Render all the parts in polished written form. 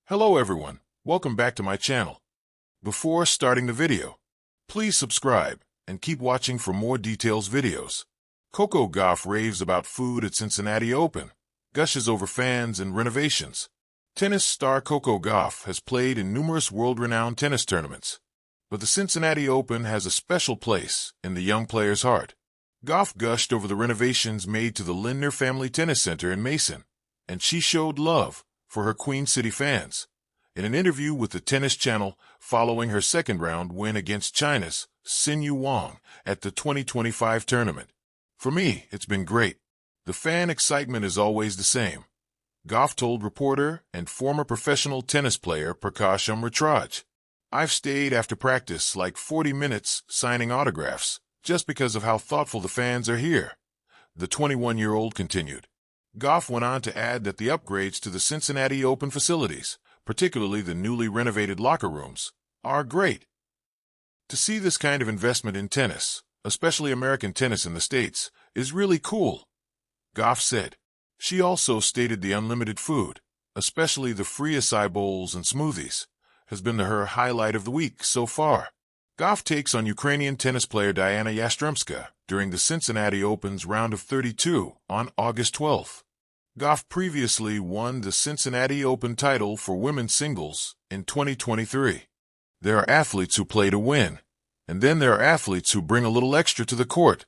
Hello everyone, welcome back to my channel. Before starting the video, please subscribe and keep watching for more details videos. Coco Gauff raves about food at Cincinnati Open, gushes over fans and renovations. Tennis star Coco Gauff has played in numerous world-renowned tennis tournaments, but the Cincinnati Open has a special place in the young player's heart. Gauff gushed over the renovations made to the Lindner Family Tennis Center in Mason, and she showed love for her Queen City fans. In an interview with the Tennis Channel following her second-round win against China's Xin Wang at the 2025 tournament. "For me, it's been great. The fan excitement is always the same," Gauff told reporter and former professional tennis player Prakash Amritraj. "I've stayed after practice like 40 minutes signing autographs just because of how thoughtful the fans are here," the 21-year-old continued. Gauff went on to add that the upgrades to the Cincinnati Open facilities, particularly the newly renovated locker rooms, are great. "To see this kind of investment in tennis, especially American tennis in the States, is really cool," Gauff said. She also stated the unlimited food, especially the free acai bowls and smoothies, has been her highlight of the week so far. Gauff takes on Ukrainian tennis player Diana Yastremska during the Cincinnati Open's round of 32 on August 12th. Gauff previously won the Cincinnati Open title for women's singles in 2023. There are athletes who play to win, and then there are athletes who bring a little extra to the court,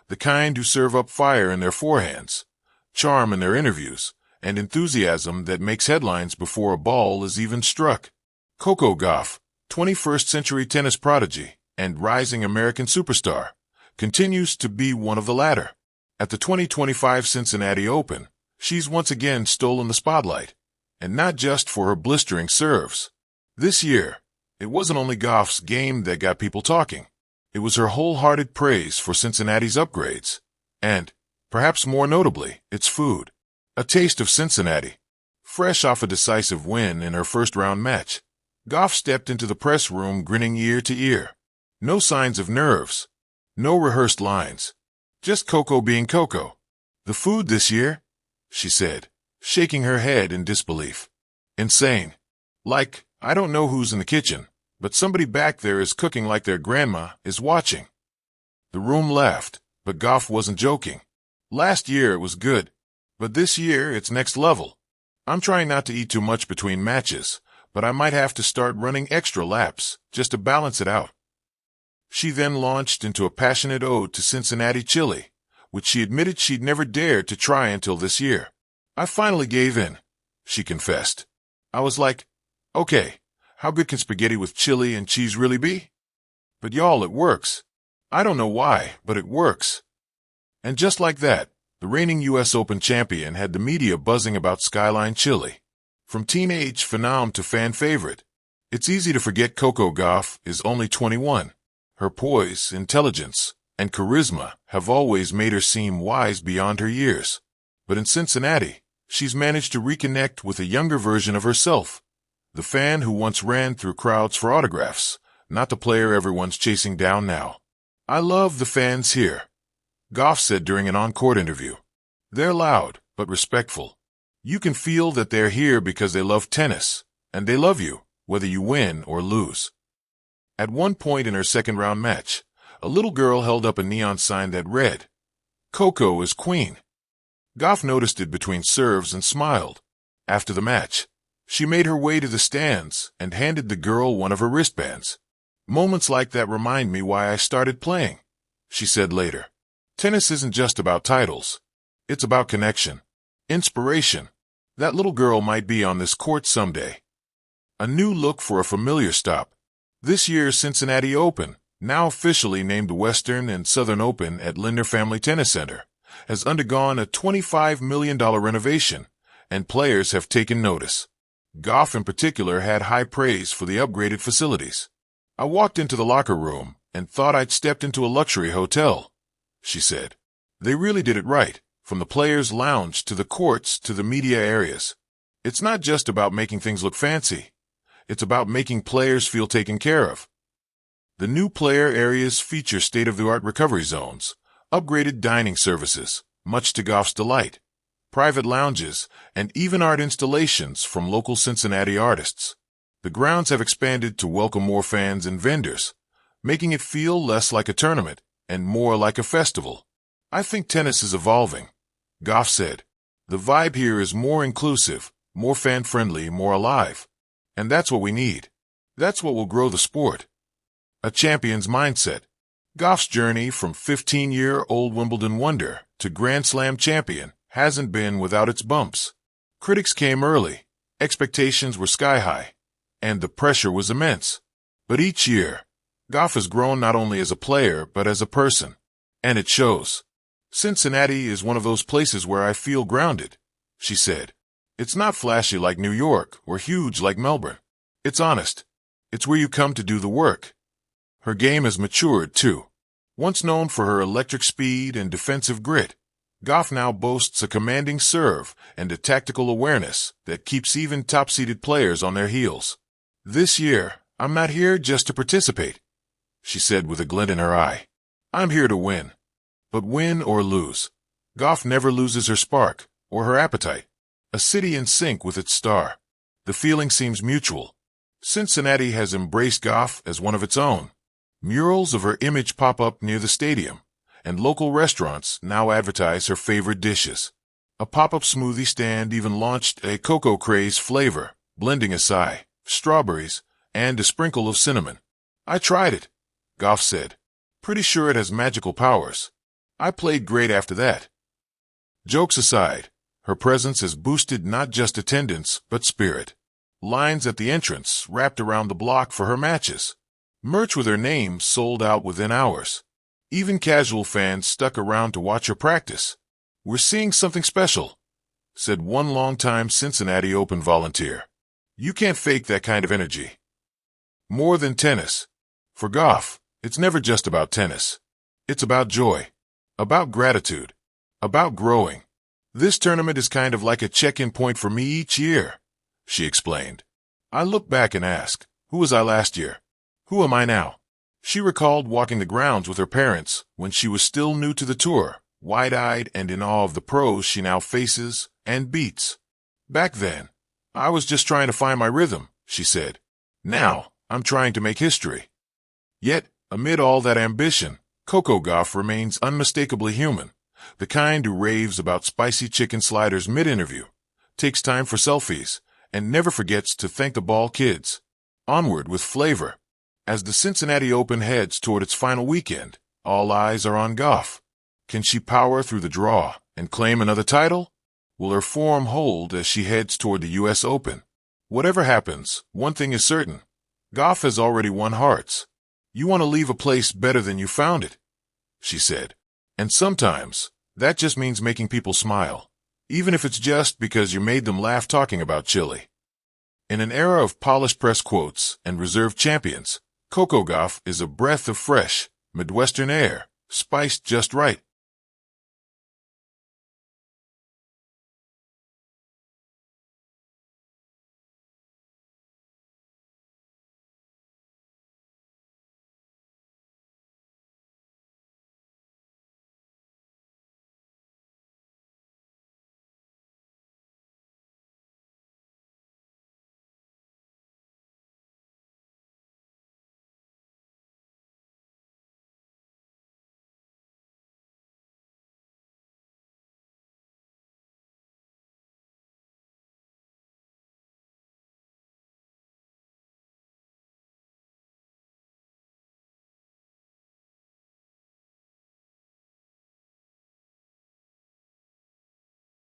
the kind who serve up fire in their forehands, charm in their interviews, and enthusiasm that makes headlines before a ball is even struck. Coco Gauff, 21st-century tennis prodigy and rising American superstar, continues to be one of the latter. At the 2025 Cincinnati Open, she's once again stolen the spotlight, and not just for her blistering serves. This year, it wasn't only Gauff's game that got people talking. It was her wholehearted praise for Cincinnati's upgrades, and, perhaps more notably, its food. A taste of Cincinnati. Fresh off a decisive win in her first-round match, Gauff stepped into the press room grinning ear to ear. No signs of nerves, no rehearsed lines, just Coco being Coco. "The food this year," she said, shaking her head in disbelief. "Insane. Like, I don't know who's in the kitchen, but somebody back there is cooking like their grandma is watching." The room laughed, but Gauff wasn't joking. "Last year it was good, but this year it's next level. I'm trying not to eat too much between matches, but I might have to start running extra laps just to balance it out." She then launched into a passionate ode to Cincinnati chili, which she admitted she'd never dared to try until this year. "I finally gave in," she confessed. "I was like, okay, how good can spaghetti with chili and cheese really be? But y'all, it works. I don't know why, but it works." And just like that, the reigning U.S. Open champion had the media buzzing about Skyline chili. From teenage phenom to fan favorite, it's easy to forget Coco Gauff is only 21. Her poise, intelligence, and charisma have always made her seem wise beyond her years. But in Cincinnati, she's managed to reconnect with a younger version of herself, the fan who once ran through crowds for autographs, not the player everyone's chasing down now. "I love the fans here," Gauff said during an on-court interview. "They're loud, but respectful. You can feel that they're here because they love tennis, and they love you, whether you win or lose." At one point in her second-round match, a little girl held up a neon sign that read, "Coco is Queen." Gauff noticed it between serves and smiled. After the match, she made her way to the stands and handed the girl one of her wristbands. "Moments like that remind me why I started playing," she said later. "Tennis isn't just about titles. It's about connection, inspiration. That little girl might be on this court someday." A new look for a familiar stop. This year's Cincinnati Open, now officially named the Western and Southern Open at Lindner Family Tennis Center, has undergone a $25 million renovation, and players have taken notice. Gauff in particular had high praise for the upgraded facilities. "I walked into the locker room and thought I'd stepped into a luxury hotel," she said. "They really did it right, from the players' lounge to the courts to the media areas. It's not just about making things look fancy. It's about making players feel taken care of." The new player areas feature state-of-the-art recovery zones, upgraded dining services, much to Gauff's delight, private lounges, and even art installations from local Cincinnati artists. The grounds have expanded to welcome more fans and vendors, making it feel less like a tournament and more like a festival. I think tennis is evolving, Gauff said. The vibe here is more inclusive, more fan-friendly, more alive. And that's what we need. That's what will grow the sport. A champion's mindset. Gauff's journey from 15-year-old Wimbledon wonder to Grand Slam champion hasn't been without its bumps. Critics came early, expectations were sky-high, and the pressure was immense. But each year, Gauff has grown not only as a player but as a person. And it shows. Cincinnati is one of those places where I feel grounded, she said. It's not flashy like New York or huge like Melbourne. It's honest. It's where you come to do the work. Her game has matured, too. Once known for her electric speed and defensive grit, Gauff now boasts a commanding serve and a tactical awareness that keeps even top-seeded players on their heels. This year, I'm not here just to participate, she said with a glint in her eye. I'm here to win. But win or lose, Gauff never loses her spark or her appetite. A city in sync with its star. The feeling seems mutual. Cincinnati has embraced Gauff as one of its own. Murals of her image pop up near the stadium, and local restaurants now advertise her favorite dishes. A pop-up smoothie stand even launched a Coco Craze flavor, blending acai, strawberries, and a sprinkle of cinnamon. I tried it, Gauff said. Pretty sure it has magical powers. I played great after that. Jokes aside, her presence has boosted not just attendance, but spirit. Lines at the entrance wrapped around the block for her matches. Merch with her name sold out within hours. Even casual fans stuck around to watch her practice. We're seeing something special, said one longtime Cincinnati Open volunteer. You can't fake that kind of energy. More than tennis. For Gauff, it's never just about tennis. It's about joy, about gratitude, about growing. This tournament is kind of like a check-in point for me each year, she explained. I look back and ask, who was I last year? Who am I now? She recalled walking the grounds with her parents when she was still new to the tour, wide-eyed and in awe of the pros she now faces and beats. Back then, I was just trying to find my rhythm, she said. Now, I'm trying to make history. Yet, amid all that ambition, Coco Gauff remains unmistakably human, the kind who raves about spicy chicken sliders mid-interview, takes time for selfies, and never forgets to thank the ball kids. Onward with flavor. As the Cincinnati Open heads toward its final weekend, all eyes are on Gauff. Can she power through the draw and claim another title? Will her form hold as she heads toward the U.S. Open? Whatever happens, one thing is certain. Gauff has already won hearts. You want to leave a place better than you found it, she said. And sometimes, that just means making people smile, even if it's just because you made them laugh talking about chili. In an era of polished press quotes and reserved champions, Coco Gauff is a breath of fresh, Midwestern air, spiced just right.